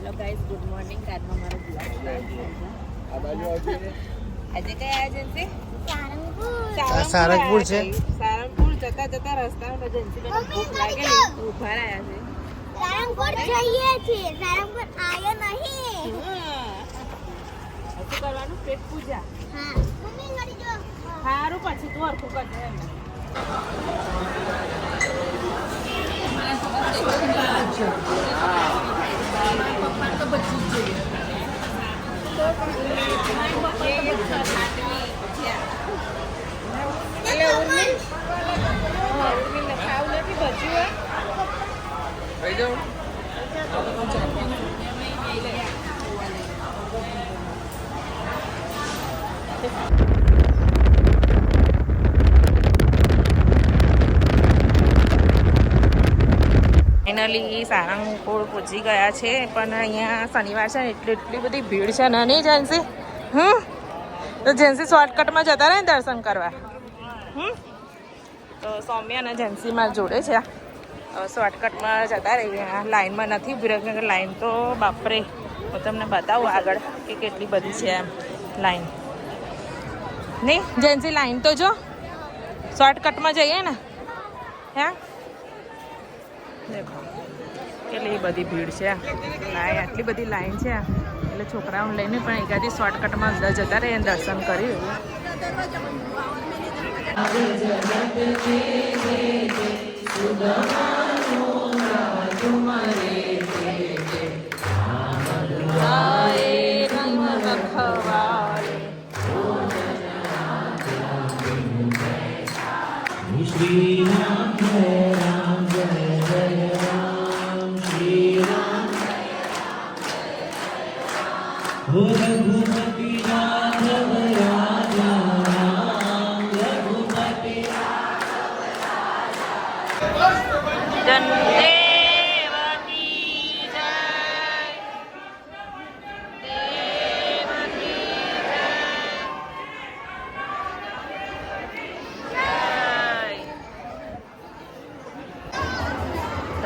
Hello guys, good morning. આજનો મારો blog start થાય છે. આજે કયા એજન્સી? સારંગપુર છે. સારંગપુર જતા જતા રસ્તામાં એજન્સી મને ભૂખ લાગેલી ઉભા રહ્યા છે. સારંગપુર જઈએ છીએ, સારંગપુર આયો નહીં. શું કરવાનું? પેટ પૂજા. હા મમ્મી મરી જો. સારું, પછી તું હરખું કરજે એમ. પપ્પા તો બધું જ જોઈએ. ફાઇનલી સારંગપુર પહોંચી ગયા છે, પણ અહીંયા શનિવાર છે ને એટલી બધી ભીડ છે ને નહીં જેન્સી. તો જેન્સી શોર્ટકટમાં જતા રહે દર્શન કરવા. તો સૌમ્ય અને જેન્સીમાં જોડે છે. શોર્ટકટમાં જતા રહીએ, લાઈનમાં નથી ઊભી રહી. લાઈન તો બાપરે, હું તમને બતાવું આગળ કે કેટલી બધી છે એમ લાઈન. નહીં જેન્સી, લાઈન તો જો શોર્ટકટમાં જઈએ ને. હે દેખો કેટલી બધી ભીડ છે. લાઈન આટલી બધી લાઈન છે એટલે છોકરાઓને લઈને પણ એકાદી શોર્ટકટમાં અંદર જતા રહીએ, દર્શન કરી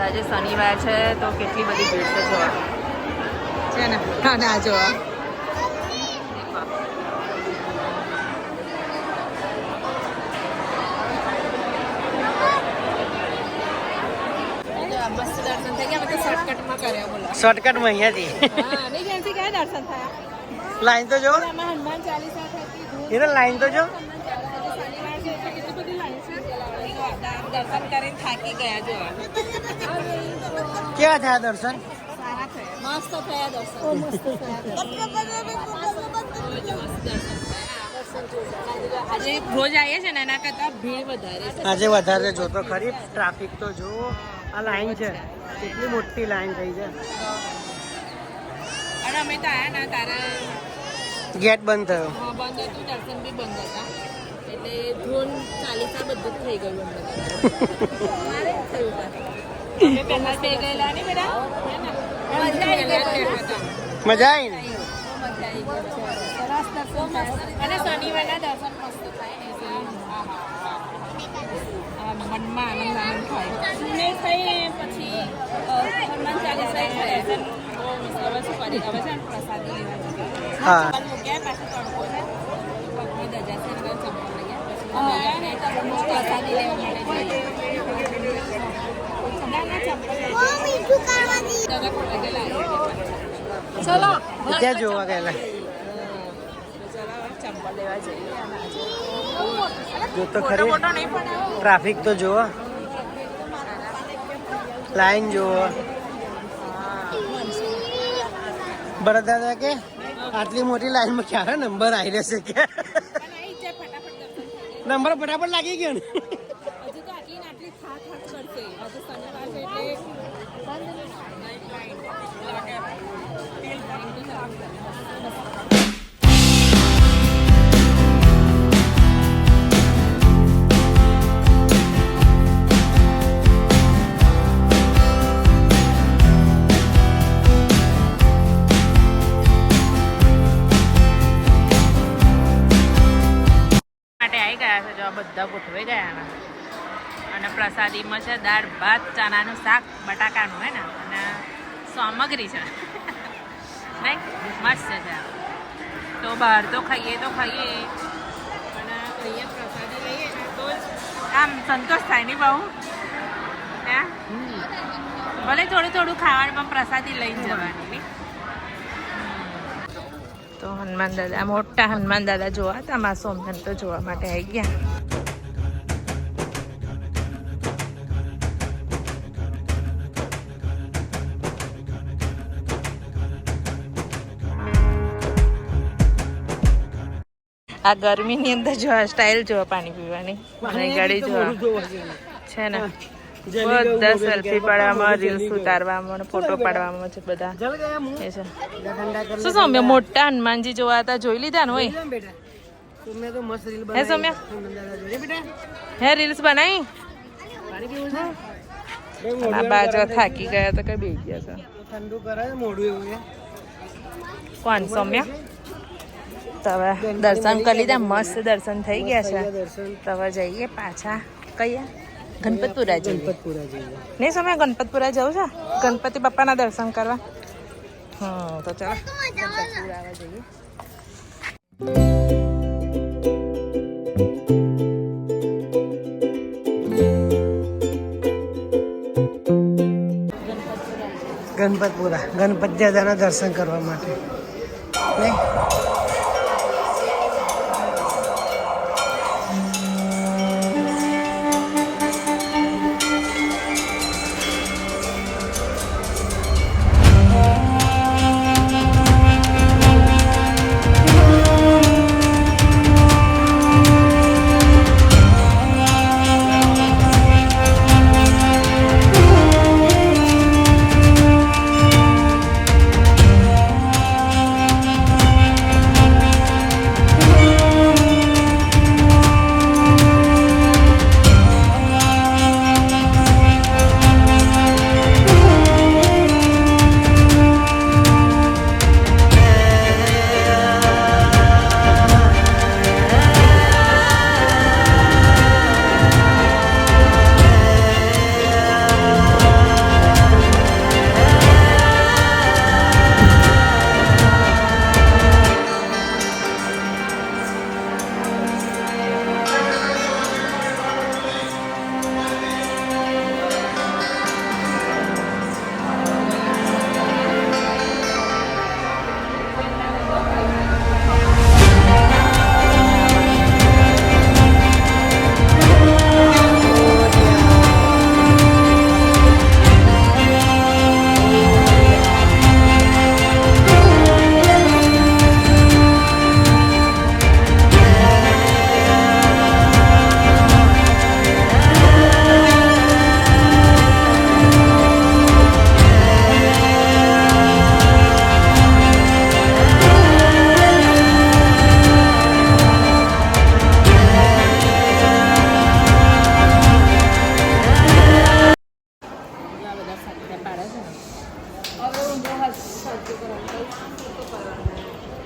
આજે શનિવાર છે તો કેટલી બધી ભીડ છે જોવા છે ને. ના જોવા મસ્ત દર્શન થઈ ગયા. બધા શોર્ટકટમાં કર્યા બોલો. શોર્ટકટમાં અહીંયાથી નહીં જેન્સી, કયા દર્શન થયા? લાઈન તો જો, હનુમાન ચાલીસા થતી. એને લાઈન તો જો. શનિવાર છે એટલે કેટલી બધી લાઈન છે. દર્શન કરીને થાકી ગયા જોવા. કેવા થયા દર્શન? સારા થયા, મસ્ત થયા દર્શન. મસ્ત આજે રોજ આવીએ છે ને એના કરતા ભીડ વધારે છે. આજે વધારે જો તો ખરી. ટ્રાફિક તો જો, આ લાઈન છે કેટલી મોટી લાઈન થઈ છે. અને અમે તો આયા ના તારા ગેટ બંધ થયો. બંધ હતું, દર્શન બી બંધ હતા એટલે ધૂન ચાલીસા બધું જ થઈ ગયું. મારે થયું અમે પહેલા બે ગયેલા ને બેટા, મજા આવી ને? સરસ દર્શન અને શનિવારના દર્શન મસ્ત થાય ને. મનમાં આનંદ થાય ને. થઈ પછી હનુમાન ચાલીસા થાય. હવે શું કરી, હવે છે ને પ્રસાદી લેવા જઈએ. હા મૂક્યા પાછું તડકો છે, પગની દજા છે, ચંપલ લઈ ગયા પ્રસાદી લેવા માટે ચલો ત્યાં જોવા ગયેલા. ચંપલ લેવા જઈએ. જો તો ખરી, ટ્રાફિક તો જોવો, લાઈન જોવો. ભરત દાદા કે આટલી મોટી લાઈનમાં ક્યારે નંબર આવી રહેશે કે નંબર ફટાફટ લાગી ગયો ને. હજુ તો આટલી ને આટલી થાક કરશે. હજુ શનિવાર છે એટલે બધા ગોઠવાઈ ગયા અને પ્રસાદીમાં છે દાળ ભાત, ચણાનું શાક, બટાકાનું હે ને, અને સામગ્રી છે નહીં મસ્ત છે તો બહાર તો ખાઈએ પણ અહીંયા પ્રસાદી લઈએ ને તો જ આમ સંતોષ થાય નહીં બહુ હે ભલે થોડું થોડું ખાવાનું પણ પ્રસાદી લઈને જવાની નહીં તો હનુમાન દાદા મોટા હનુમાન દાદા જોવા હતા મારા સોમનાથ તો જોવા માટે આવી ગયા આ ગરમીની અંદર જો સ્ટાઇલ જો પાણી પીવાની અને ગાડી જો છે ને બધા સેલ્ફી પાડવામાં રીલ્સ ઉતારવામાં ફોટો પાડવામાં છે બધા એ છે શું સૌમ્ય મોટા હનુમાનજી જોવા હતા જોઈ લીધા ને હોય હે સૌમ્ય હે રીલ્સ બનાવી આ બાજુ થાકી ગયા તો કઈ બેસી ગયા છે ઠંડુ કરે મોઢું એવું કોણ સૌમ્ય તો હવે દર્શન કરી લીધા મસ્ત દર્શન થઈ ગયા છે તો હવે જઈએ પાછા કયા ગણપતપુરા જઈએ નહીં સમય ગણપતપુરા જવું છે ગણપતિ બાપાના દર્શન કરવા તો ચાલો ગણપતપુરા આવવા જઈએ ગણપતપુરા ગણપતિ દાદાના દર્શન કરવા માટે નહીં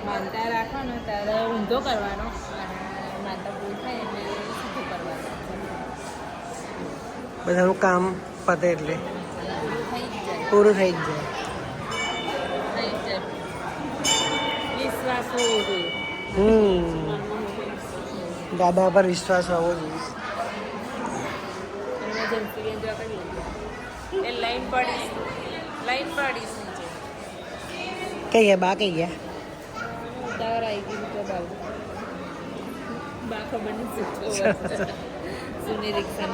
માનતા રાખવાનો ત્યારે ઊંધો કરવાનો માનતા પૂરી થાય એટલે સીધો કરવાનો બધાનું કામ પતે એટલે પૂરું થઈ જ જાય વિશ્વાસ હોવો જોઈએ દાદા પર વિશ્વાસ હોવો જોઈએ લાઈન પડીશ કઈ ગયા બા કઈ ગયા ઉતાવળ આવી ગઈ તો બા ખબર નહીં સુની રિક્ષા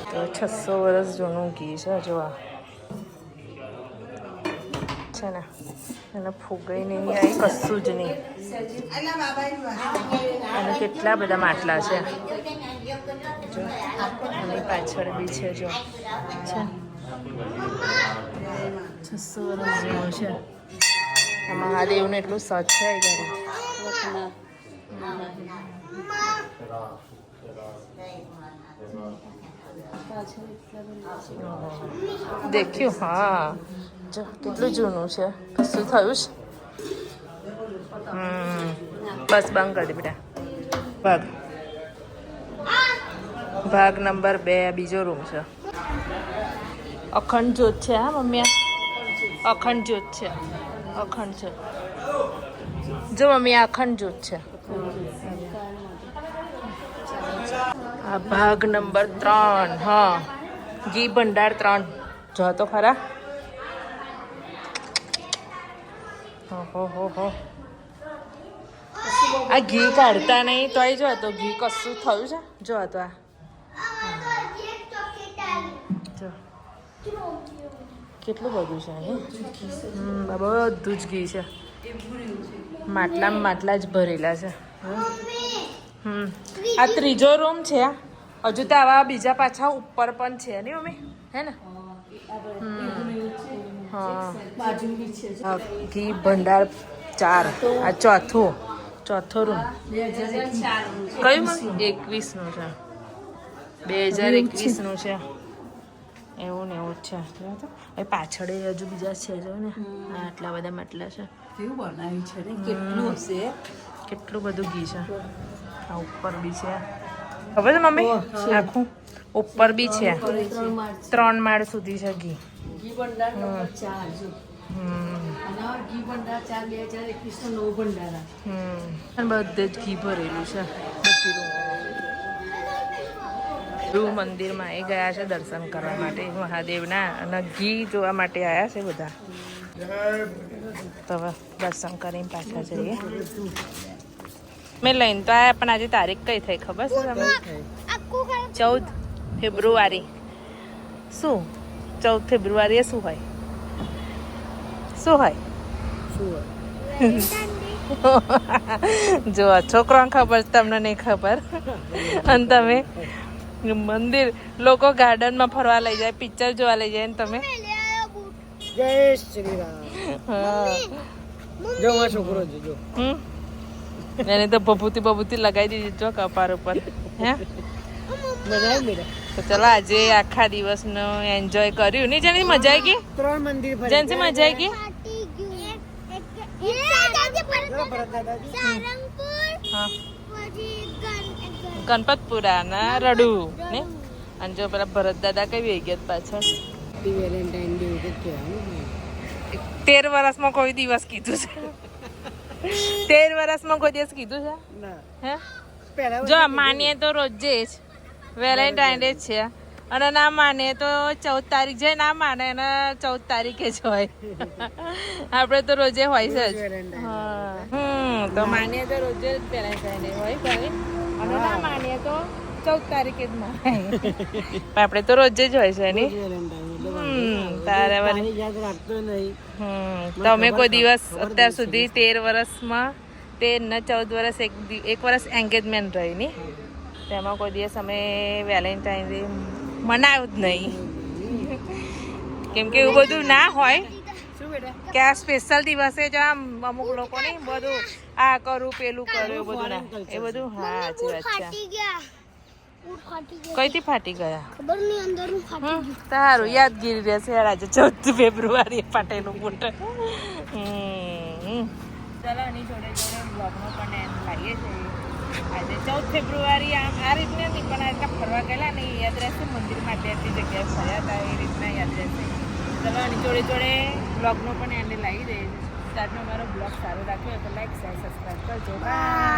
તો 600 વર્ષ જૂનું ઘી છે જોવા છે ને એને ફૂગઈ નહીં આવી કશું જ નહીં અને કેટલા બધા માટલા છે જો અને પાછળ બી છે જો છે 600 વર્ષ જેવું છે આ મહાદેવનું એટલું સચ છે ઘરે દેખ્યું હા જો કેટલું જૂનું છે કશું થયું છે બસ બંધ કરી દે બેટા ભાગ નંબર 2 બીજો રૂમ છે અખંડ જ્યોત છે હા મમ્મી અખંડ જ્યોત છે અખંડ છે જો મમ્મી આ અખંડ જ્યોત છે આ ભાગ નંબર 3 હા ઘી ભંડાર 3 જો તો ખરા હો આ ઘી કાઢતા નહીં તોય જો તો ઘી કશું થયું છે જો તો આ જો કેટલું બધું છે અહીં બધું જ ઘી છે માટલા જ ભરેલા છે આ ત્રીજો રૂમ છે હજુ તો આવા બીજા પાછા ઉપર પણ છે નહીં મમ્મી હે ને હા ઘી ભંડાર 4 આ ચોથો રૂમ કયું 21 નું છે 2021 નું છે એવું ને એવું જ છે હવે પાછળ હજુ બીજા છે જો ને આટલા બધા માટલા છે કેવું બનાવ્યું છે ને કેટલું હશે કેટલું બધું ઘી છે આ ઉપર બી છે ખબર છે મમ્મી આખું ઉપર બી છે 3 માળ સુધી છે ઘી ભંડાર નંબર 4 જો અને ઘી ભંડાર 4 2021 નો નવો ભંડાર અને બધે જ ઘી ભરેલું છે બધી મંદિરમાં એ ગયા છે દર્શન કરવા માટે મહાદેવના અને ઘી જોવા માટે આવ્યા છે બધા તો દર્શન કરીને પાછા જઈએ મેં લઈને તો આવ્યા પણ આજે તારીખ કઈ થઈ ખબર છે તમને 14 ફેબ્રુઆરી શું 14 ફેબ્રુઆરીએ શું હોય જો છોકરાને ખબર તમને નહીં ખબર અને તમે મંદિર લોકો ગાર્ડનમાં ફરવા લઈ જાય પિક્ચર જોવા લઈ જાય ને તમે જય શ્રી રામ જો મારો છોકરો જો એને તો બબૂતી લગાવી દીધી જો કપાર ઉપર હે મજા આવી બેટા તો ચલો આજે આખા દિવસનો એન્જોય કર્યું નહીં જેની મજા આવી ગઈ 3 મંદિર ફરી જેની મજા આવી ગઈ હા ગણપતપુરા ના રડુ ને અને જો પેલા ભરત દાદા કઈ વહી ગયા પાછળ વેલેન્ટાઇન ડે કે 13 વર્ષમાં કોઈ દિવસ કીધું છે 13 વર્ષમાં કોઈ દિવસ કીધું છે ના હે પહેલા જો માનીએ તો રોજે જ વેલેન્ટાઇન ડે છે અને ના માને તો 14 તારીખ છે ના માને અને 14 તારીખે જ હોય આપણે તો રોજે હોય છે જ તો માનીએ તો રોજે જ વેલેન્ટાઇન ડે હોય ભાઈ અને ના માનીએ તો 14 તારીખે જ મનાય આપણે તો રોજે જ હોય છે ને તારે વળી યાદ રાખતો નહીં તમે કોઈ દિવસ અત્યાર સુધી 13 વર્ષમાં 13 ને 14 વર્ષ એક વર્ષ એન્ગેજમેન્ટ રહી ને તેમાં કોઈ દિવસ અમે વેલેન્ટાઇન ડે મનાવ્યું જ નહીં કેમ કે એવું બધું ના હોય કે આ સ્પેશિયલ દિવસે જ આમ અમુક લોકો નહીં બધું આ કરું પેલું કરું એવું બધું ના એ બધું હા સાચી વાત છે કઈથી ફાટી ગયા ખબર નહીં અંદર હું ફાટી ગયું તારું યાદગીરી રહેશે આજે 14 ફેબ્રુઆરીએ ફાટેલું બૂટ ચલો એની જોડે બ્લોગનો પણ એન્ડ લાવીએ છીએ આજે 14 ફેબ્રુઆરી આમ આ રીતના નહીં પણ આ ફરવા ગયેલા ને યાદ રહેશે મંદિર માટે આટલી જગ્યાએ ફર્યા હતા એ રીતના યાદ રહેશે ચલો એની જોડે બ્લોગનો પણ એન્ડ લાવી દઈએ આજનો મારો બ્લોગ સારો રાખ્યો તો લાઈક શેર સબસ્ક્રાઈબ કરજો બાય